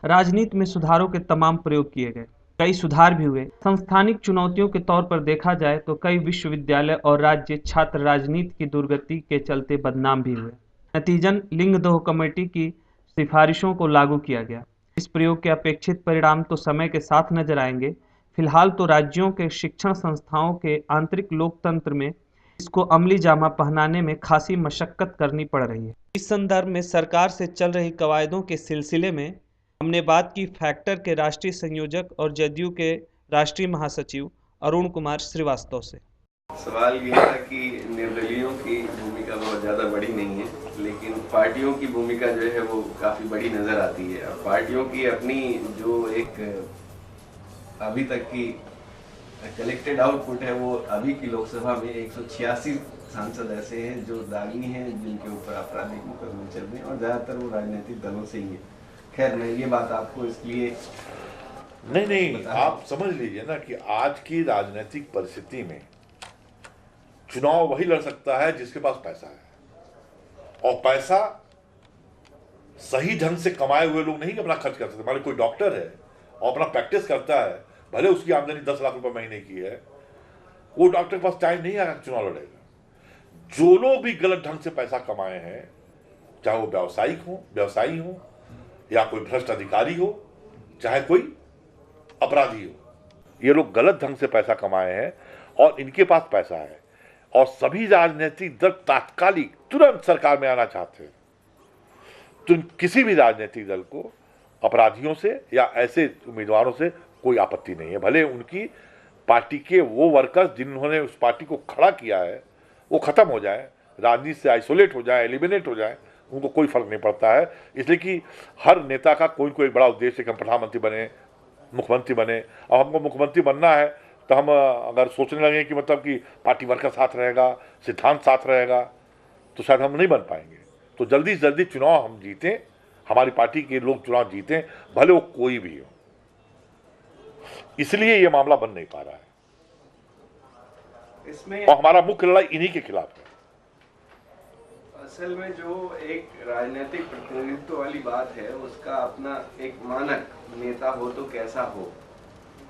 राजनीति में सुधारों के तमाम प्रयोग किए गए। कई सुधार भी हुए। संस्थानिक चुनौतियों के तौर पर देखा जाए तो कई विश्वविद्यालय और राज्य छात्र राजनीति की दुर्गति के चलते बदनाम भी हुए। नतीजन लिंगदोह कमेटी की सिफारिशों को लागू किया गया। इस प्रयोग के अपेक्षित परिणाम तो समय के साथ नजर आएंगे। फिलहाल तो राज्यों के शिक्षण संस्थाओं के आंतरिक लोकतंत्र में इसको अमली जामा पहनाने में खासी मशक्कत करनी पड़ रही है। इस संदर्भ में सरकार से चल रही कवायदों के सिलसिले में हमने बात की फैक्टर के राष्ट्रीय संयोजक और जदयू के राष्ट्रीय महासचिव अरुण कुमार श्रीवास्तव से। सवाल ये था कि निर्दलीयों की भूमिका बहुत ज़्यादा बड़ी नहीं है, लेकिन पार्टियों की भूमिका जो है वो काफ़ी बड़ी नज़र आती है। और पार्टियों की अपनी जो एक अभी तक की कलेक्टेड आउटपुट है वो अभी की लोकसभा में 186 सांसद ऐसे हैं जो दागी हैं, जिनके ऊपर आपराधिक मुकदमे चल रहे हैं और ज़्यादातर वो राजनीतिक दलों से ही है। खैर मैं ये बात आपको इसलिए नहीं आप समझ लीजिए ना कि आज की राजनीतिक परिस्थिति में चुनाव वही लड़ सकता है जिसके पास पैसा है, और पैसा सही ढंग से कमाए हुए लोग नहीं अपना खर्च कर सकते। मान लो कोई डॉक्टर है और अपना प्रैक्टिस करता है, भले उसकी आमदनी 10 लाख रुपए महीने की है, वो डॉक्टर के पास टाइम नहीं आया चुनाव लड़ेगा। जो लोग भी गलत ढंग से पैसा कमाए हैं, चाहे वो व्यवसायी हो या कोई भ्रष्ट अधिकारी हो, चाहे कोई अपराधी हो, ये लोग गलत ढंग से पैसा कमाए हैं और इनके पास पैसा है और सभी राजनीतिक दल तात्कालिक तुरंत सरकार में आना चाहते हैं। तो किसी भी राजनीतिक दल को अपराधियों से या ऐसे उम्मीदवारों से कोई आपत्ति नहीं है, भले उनकी पार्टी के वो वर्कर्स जिन्होंने उस पार्टी को खड़ा किया है वो खत्म हो जाए, राजनीति से आइसोलेट हो जाए, एलिमिनेट हो जाए, उनको कोई फर्क नहीं पड़ता है। इसलिए कि हर नेता का कोई कोई बड़ा उद्देश्य है कि हम प्रधानमंत्री बने, मुख्यमंत्री बने। अब हमको मुख्यमंत्री बनना है तो हम अगर सोचने लगे कि मतलब कि पार्टी वर्कर साथ रहेगा, सिद्धांत साथ रहेगा, तो शायद हम नहीं बन पाएंगे। तो जल्दी से जल्दी चुनाव हम जीतें, हमारी पार्टी के लोग चुनाव जीतें, भले वो कोई भी हो। इसलिए ये मामला बन नहीं पा रहा है इसमें, और हमारा मुख्य लड़ाई इन्हीं के खिलाफ है। असल में जो एक राजनीतिक प्रतिनिधित्व वाली बात है, उसका अपना एक मानक नेता हो तो कैसा हो,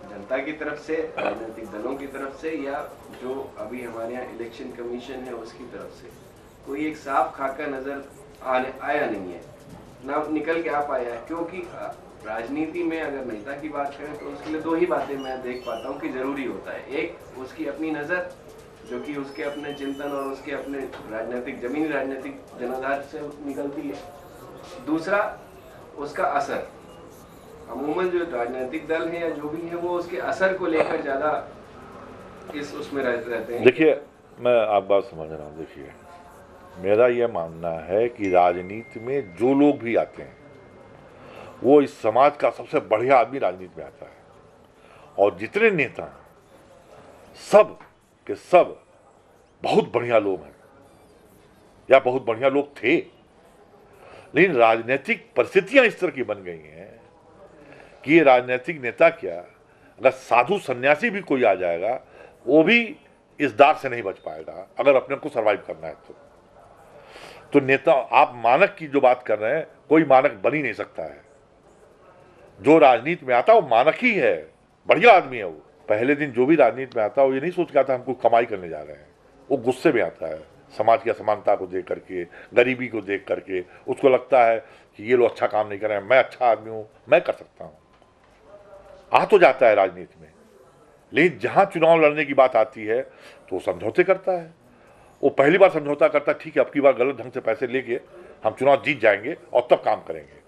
जनता की तरफ से, राजनीतिक दलों की तरफ से, या जो अभी हमारे यहाँ इलेक्शन कमीशन है उसकी तरफ से, कोई एक साफ खाका नजर आया नहीं है, ना निकल के आ पाया है। क्योंकि राजनीति में अगर नेता की बात करें तो उसके लिए दो ही बातें मैं देख पाता हूँ कि जरूरी होता है। एक उसकी अपनी नज़र, जो कि उसके अपने चिंतन और उसके अपने राजनीतिक जमीनी राजनीतिक जनाधार से निकलती है। दूसरा उसका असर। अमूमन जो राजनीतिक दल है या जो भी है वो उसके असर को लेकर ज्यादा उसमें रहते हैं। देखिए, मैं आप बात समझ रहा हूँ। देखिए, मेरा यह मानना है कि राजनीति में जो लोग भी आते हैं वो इस समाज का सबसे बढ़िया आदमी राजनीति में आता है, और जितने नेता सब के सब बहुत बढ़िया लोग हैं या बहुत बढ़िया लोग थे, लेकिन राजनीतिक परिस्थितियां इस तरह की बन गई हैं कि ये राजनीतिक नेता क्या, अगर साधु सन्यासी भी कोई आ जाएगा वो भी इस दाग से नहीं बच पाएगा अगर अपने को सरवाइव करना है। तो नेता, आप मानक की जो बात कर रहे हैं, कोई मानक बन ही नहीं सकता है। जो राजनीति में आता है वो मानक ही है, बढ़िया आदमी है। वो पहले दिन जो भी राजनीति में आता है वो ये नहीं सोच के आता हम कोई कमाई करने जा रहे हैं, वो गुस्से में आता है, समाज की असमानता को देख करके, गरीबी को देख करके उसको लगता है कि ये लोग अच्छा काम नहीं कर रहे हैं, मैं अच्छा आदमी हूँ, मैं कर सकता हूँ, आ तो जाता है राजनीति में। लेकिन जहाँ चुनाव लड़ने की बात आती है तो वो समझौते करता है। वो पहली बार समझौता करता है, ठीक है अब की बार गलत ढंग से पैसे लेके हम चुनाव जीत जाएंगे और तब काम करेंगे।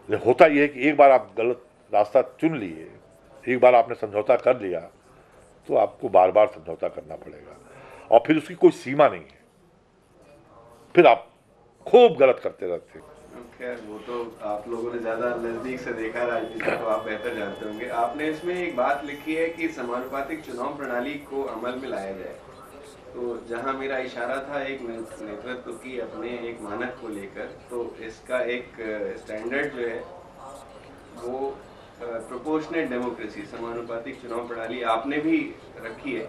लेकिन होता यह है कि एक बार आप गलत रास्ता चुन लिए, एक बार आपने समझौता कर लिया, तो आपको बार बार समझौता करना पड़ेगा और फिर उसकी कोई सीमा नहीं है, फिर आप खूब गलत करते रहते हैं। खैर वो तो आप लोगों ने ज्यादा नजदीक से देखा राजनीति, तो आप बेहतर जानते होंगे। आपने इसमें एक बात लिखी है कि समानुपातिक चुनाव प्रणाली को अमल में लाया जाए। तो जहां मेरा इशारा था एक नेतृत्व की अपने एक मानक को लेकर, तो इसका एक स्टैंडर्ड जो है वो प्रोपोर्शनेट डेमोक्रेसी, समानुपातिक चुनाव प्रणाली आपने भी रखी है।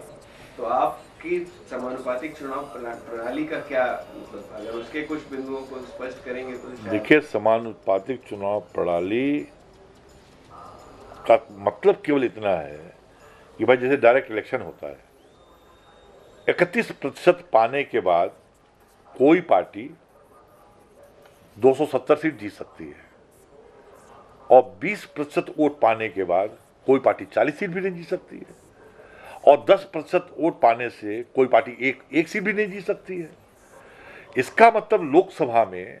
तो आप कि समानुपातिक चुनाव प्रणाली का क्या मतलब, अगर उसके कुछ बिंदुओं को स्पष्ट करेंगे तो शायद। देखिए, समानुपातिक चुनाव प्रणाली का मतलब केवल इतना है कि भाई जैसे डायरेक्ट इलेक्शन होता है, 31% पाने के बाद कोई पार्टी 270 सीट जीत सकती है, और 20% वोट पाने के बाद कोई पार्टी 40 सीट भी नहीं जीत सकती है, और 10% वोट पाने से कोई पार्टी एक सीट भी नहीं जीत सकती है। इसका मतलब लोकसभा में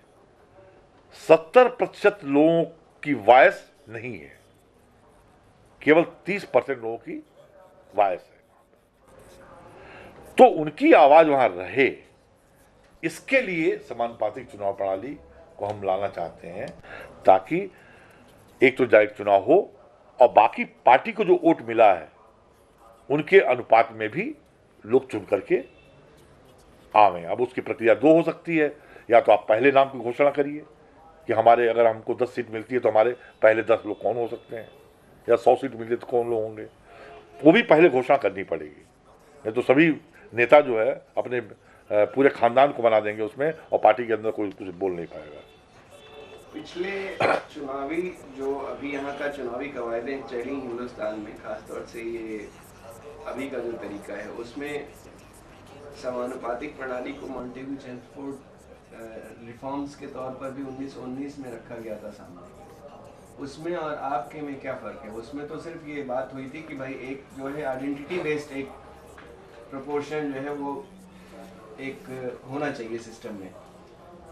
70% लोगों की वॉइस नहीं है, केवल 30% लोगों की वॉइस है। तो उनकी आवाज वहां रहे, इसके लिए समानुपातिक चुनाव प्रणाली को हम लाना चाहते हैं, ताकि एक तो डायरेक्ट चुनाव हो और बाकी पार्टी को जो वोट मिला है उनके अनुपात में भी लोग चुन करके आवे। अब उसकी प्रक्रिया दो हो सकती है, या तो आप पहले नाम की घोषणा करिए कि हमारे अगर हमको 10 सीट मिलती है तो हमारे पहले 10 लोग कौन हो सकते हैं, या 100 सीट मिलती है तो कौन लोग होंगे, वो भी पहले घोषणा करनी पड़ेगी। नहीं तो सभी नेता जो है अपने पूरे खानदान को बना देंगे उसमें, और पार्टी के अंदर कोई कुछ बोल नहीं पाएगा। पिछले चुनावी जो अभी यहाँ का चुनावी कवायदें चढ़ी हिंदुस्तान में, खासतौर से ये अभी का जो तरीका है, उसमें समानुपातिक प्रणाली को मॉन्टेग्यू चेम्सफोर्ड रिफॉर्म्स के तौर पर भी 1919 में रखा गया था सामने। उसमें और आपके में क्या फ़र्क है? उसमें तो सिर्फ ये बात हुई थी कि भाई एक जो है आइडेंटिटी बेस्ड एक प्रोपोर्शन जो है वो एक होना चाहिए सिस्टम में।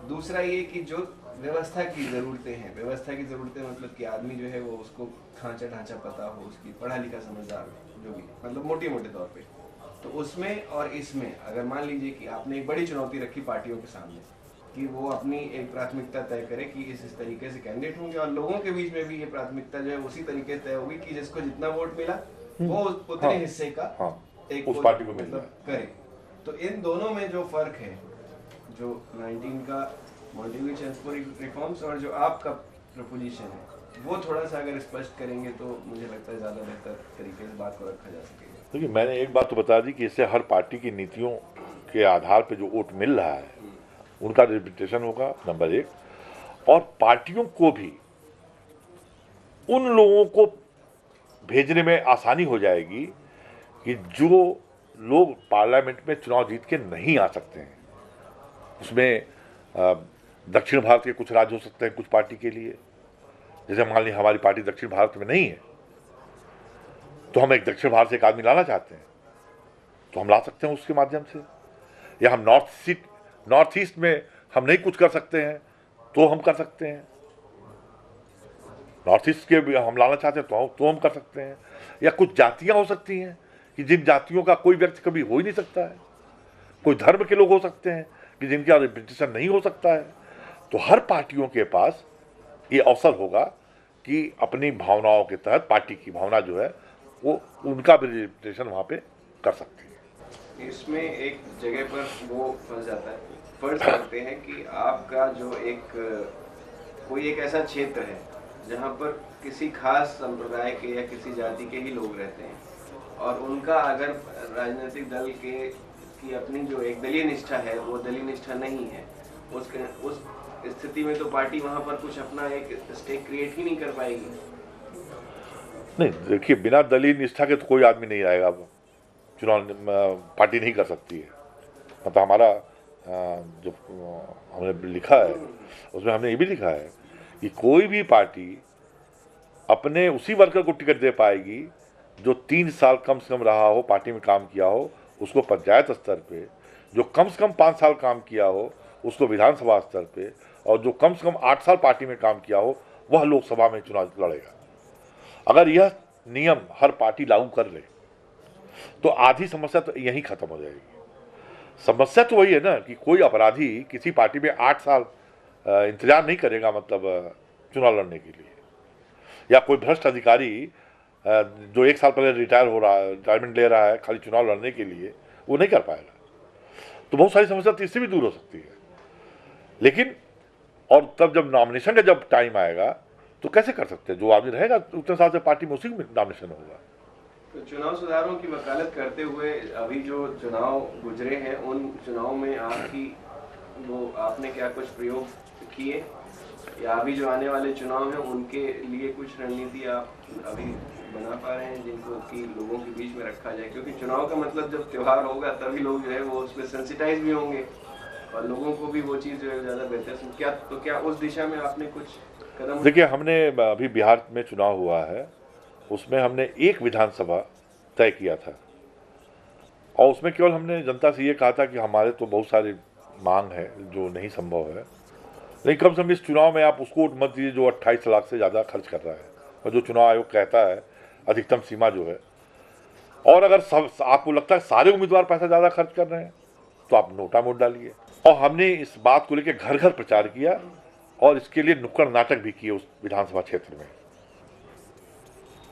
दूसरा ये कि जो व्यवस्था की ज़रूरतें हैं, व्यवस्था की ज़रूरतें मतलब कि आदमी जो है वो उसको खांचा ढांचा पता हो, उसकी पढ़ा लिखा समझदार हो, जो भी मतलब मोटे मोटे तौर पे। तो उसमें और इसमें अगर मान लीजिए कि आपने एक बड़ी चुनौती रखी पार्टियों के सामने कि वो अपनी एक प्राथमिकता तय करे कि इस तरीके से कैंडिडेट होंगे, और लोगों के बीच में भी ये प्राथमिकता जो है उसी तरीके तय होगी कि जिसको जितना वोट मिला वो उतने हिस्से का एक उस पार्टी को मतलब करे। तो इन दोनों में जो फर्क है, जो 19 का मॉन्टेग्यू चेम्सफोर्ड रिफॉर्म्स और जो आपका प्रपोजिशन है, वो थोड़ा सा अगर स्पष्ट करेंगे तो मुझे लगता है ज़्यादा बेहतर तरीके से बात को रखा जा सकेगा। देखिए, मैंने एक बात तो बता दी कि इससे हर पार्टी की नीतियों के आधार पर जो वोट मिल रहा है उनका रिप्रेजेंटेशन होगा, नंबर 1। और पार्टियों को भी उन लोगों को भेजने में आसानी हो जाएगी कि जो लोग पार्लियामेंट में चुनाव जीत के नहीं आ सकते हैं। उसमें दक्षिण भारत के कुछ राज्य हो सकते हैं कुछ पार्टी के लिए, जैसे मान लीजिए हमारी पार्टी दक्षिण भारत में नहीं है, तो हम एक दक्षिण भारत से एक आदमी लाना चाहते हैं तो हम ला सकते हैं उसके माध्यम से। या हम नॉर्थ ईस्ट में हम नहीं कुछ कर सकते हैं तो हम कर सकते हैं, नॉर्थ ईस्ट के भी हम लाना चाहते हैं तो हम कर सकते हैं। या कुछ जातियां हो सकती हैं कि जिन जातियों का कोई व्यक्ति कभी हो ही नहीं सकता है, कोई धर्म के लोग हो सकते हैं कि जिनका रिप्रेजेंटेशन नहीं हो सकता है। तो हर पार्टियों के पास ये अवसर होगा कि अपनी भावनाओं के तहत पार्टी की भावना जो है वो उनका भी रिप्रेजेंटेशन वहाँ पे कर सकती है। इसमें एक जगह पर वो फंस जाता है, फर्ज करते हैं कि आपका जो कोई एक ऐसा क्षेत्र है जहाँ पर किसी खास संप्रदाय के या किसी जाति के ही लोग रहते हैं, और उनका अगर राजनीतिक दल की अपनी जो एक दलीय निष्ठा है वो दलीय निष्ठा नहीं है, उस स्थिति में तो पार्टी वहाँ पर कुछ अपना एक स्टेक क्रिएट ही नहीं कर पाएगी। नहीं, देखिए, बिना दलीय निष्ठा के तो कोई आदमी नहीं आएगा, चुनाव पार्टी नहीं कर सकती है। मतलब हमारा जो हमने लिखा है उसमें हमने ये भी लिखा है कि कोई भी पार्टी अपने उसी वर्कर को टिकट दे पाएगी जो 3 साल कम से कम रहा हो, पार्टी में काम किया हो, उसको पंचायत स्तर पे, जो कम से कम 5 साल काम किया हो उसको विधानसभा स्तर पे, और जो कम से कम 8 साल पार्टी में काम किया हो वह लोकसभा में चुनाव लड़ेगा। अगर यह नियम हर पार्टी लागू कर ले तो आधी समस्या तो यहीं खत्म हो जाएगी। समस्या तो वही है ना कि कोई अपराधी किसी पार्टी में 8 साल इंतजार नहीं करेगा, मतलब चुनाव लड़ने के लिए, या कोई भ्रष्ट अधिकारी जो 1 साल पहले रिटायरमेंट ले रहा है खाली चुनाव लड़ने के लिए, वो नहीं कर पाएगा। तो बहुत सारी समस्या तो इससे भी दूर हो सकती है। लेकिन और तब जब नॉमिनेशन का जब टाइम आएगा तो कैसे कर सकते हैं, जो आदमी रहेगा उतने साल से पार्टी में उसी में नॉमिनेशन होगा। तो चुनाव सुधारों की वकालत करते हुए अभी जो चुनाव गुजरे हैं उन चुनाव में आपकी आपने क्या कुछ प्रयोग किए या अभी जो आने वाले चुनाव हैं उनके लिए कुछ रणनीति आप अभी बना पा रहे हैं जिनको कि लोगों के बीच में रखा जाए, क्योंकि चुनाव का मतलब जब त्योहार होगा तभी लोग जो है वो उस पर सेंसिटाइज भी होंगे और लोगों को भी वो चीज़ जो है ज़्यादा बेहतर क्या उस दिशा में आपने कुछ कदम? देखिए, हमने अभी बिहार में चुनाव हुआ है, उसमें हमने एक विधानसभा तय किया था और उसमें केवल हमने जनता से ये कहा था कि हमारे तो बहुत सारी मांग है जो नहीं संभव है, लेकिन कम से कम इस चुनाव में आप उसको मत दीजिए जो 28 लाख से ज़्यादा खर्च कर रहा है और जो चुनाव आयोग कहता है अधिकतम सीमा जो है। और अगर सब आपको लगता है सारे उम्मीदवार पैसा ज़्यादा खर्च कर रहे हैं तो आप नोटा वोट डालिए। और हमने इस बात को लेकर घर घर प्रचार किया और इसके लिए नुक्कड़ नाटक भी किए उस विधानसभा क्षेत्र में।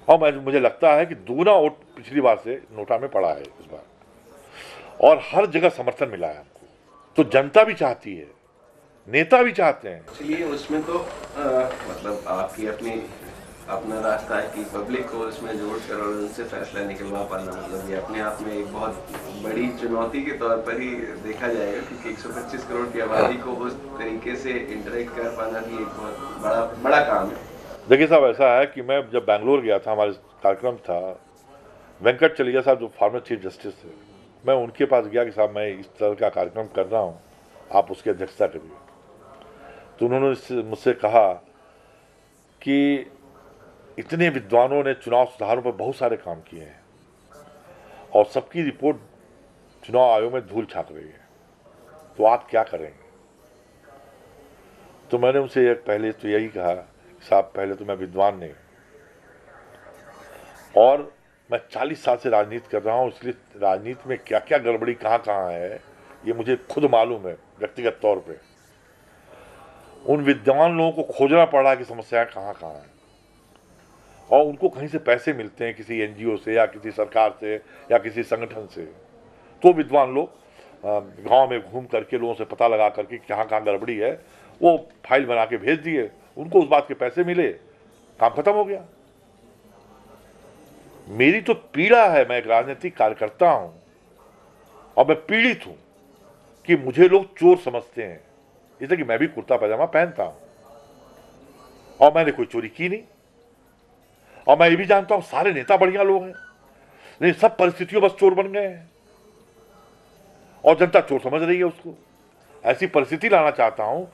और मुझे लगता है कि दुगना वोट पिछली बार से नोटा में पड़ा है इस बार और हर जगह समर्थन मिला है हमको। तो जनता भी चाहती है, नेता भी चाहते हैं। चलिए, उसमें तो मतलब आपकी अपना रास्ता है कि पब्लिक को उसमें जोड़कर और उनसे फैसला निकलवा पाना, मतलब ये अपने आप में एक बहुत बड़ी चुनौती के तौर पर ही देखा जाएगा, क्योंकि 125 करोड़ की आबादी को उस तरीके से इंटरेक्ट कर पाना भी एक बहुत बड़ा काम है। देखिए साहब, ऐसा है कि मैं जब बैंगलोर गया था, हमारे कार्यक्रम था, वेंकट चलिया साहब जो फॉर्मर चीफ जस्टिस थे, मैं उनके पास गया कि साहब मैं इस तरह का कार्यक्रम कर रहा हूँ, आप उसकी अध्यक्षता करिए। तो उन्होंने मुझसे कहा कि इतने विद्वानों ने चुनाव सुधारों पर बहुत सारे काम किए हैं और सबकी रिपोर्ट चुनाव आयोग में धूल छाप रही है, तो आप क्या करेंगे? तो मैंने उनसे पहले तो यही कहा, साहब पहले तो मैं विद्वान नहीं और मैं 40 साल से राजनीति कर रहा हूँ, इसलिए राजनीति में क्या क्या गड़बड़ी कहाँ है ये मुझे खुद मालूम है। व्यक्तिगत तौर पे उन विद्वान लोगों को खोजना पड़ रहा है कि समस्याएं कहाँ हैं और उनको कहीं से पैसे मिलते हैं, किसी एनजीओ से या किसी सरकार से या किसी संगठन से। तो विद्वान लोग गांव में घूम करके लोगों से पता लगा करके कहाँ गड़बड़ी है वो फाइल बना के भेज दिए, उनको उस बात के पैसे मिले, काम खत्म हो गया। मेरी तो पीड़ा है, मैं एक राजनीतिक कार्यकर्ता हूं और मैं पीड़ित हूं कि मुझे लोग चोर समझते हैं, इसलिए कि मैं भी कुर्ता पैजामा पहनता हूं और मैंने कोई चोरी की नहीं। और मैं ये भी जानता हूं सारे नेता बढ़िया लोग हैं, लेकिन सब परिस्थितियों बस चोर बन गए हैं और जनता चोर समझ रही है उसको। ऐसी परिस्थिति लाना चाहता हूं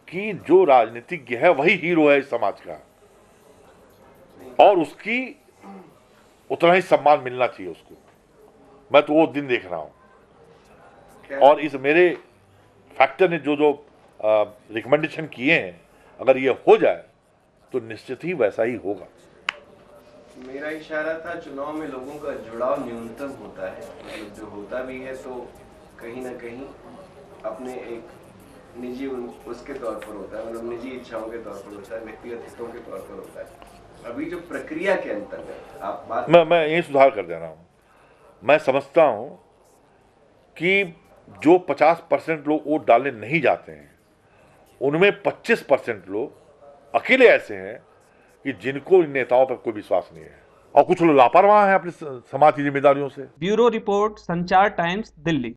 कि जो राजनीतिज्ञ है वही हीरो है इस समाज का और उसकी उतना ही सम्मान मिलना चाहिए उसको। मैं तो वो दिन देख रहा हूं और इस मेरे फैक्टर ने जो रिकमेंडेशन किए हैं, अगर ये हो जाए तो निश्चित ही वैसा ही होगा। मेरा इशारा था चुनाव में लोगों का जुड़ाव न्यूनतम होता है, मतलब जो होता भी है तो कहीं ना कहीं अपने एक निजी उसके तौर पर होता है, मतलब निजी इच्छाओं के तौर पर होता है, व्यक्तिगत हितों के तौर पर होता है। अभी जो प्रक्रिया के अंतर्गत आप बात मैं यही सुधार कर दे रहा हूँ। मैं समझता हूँ कि जो 50% लोग वोट डालने नहीं जाते हैं उनमें 25% लोग अकेले ऐसे हैं कि जिनको इन नेताओं पर कोई विश्वास नहीं है और कुछ लोग लापरवाह हैं अपने समाज की जिम्मेदारियों से। ब्यूरो रिपोर्ट, संचार टाइम्स, दिल्ली।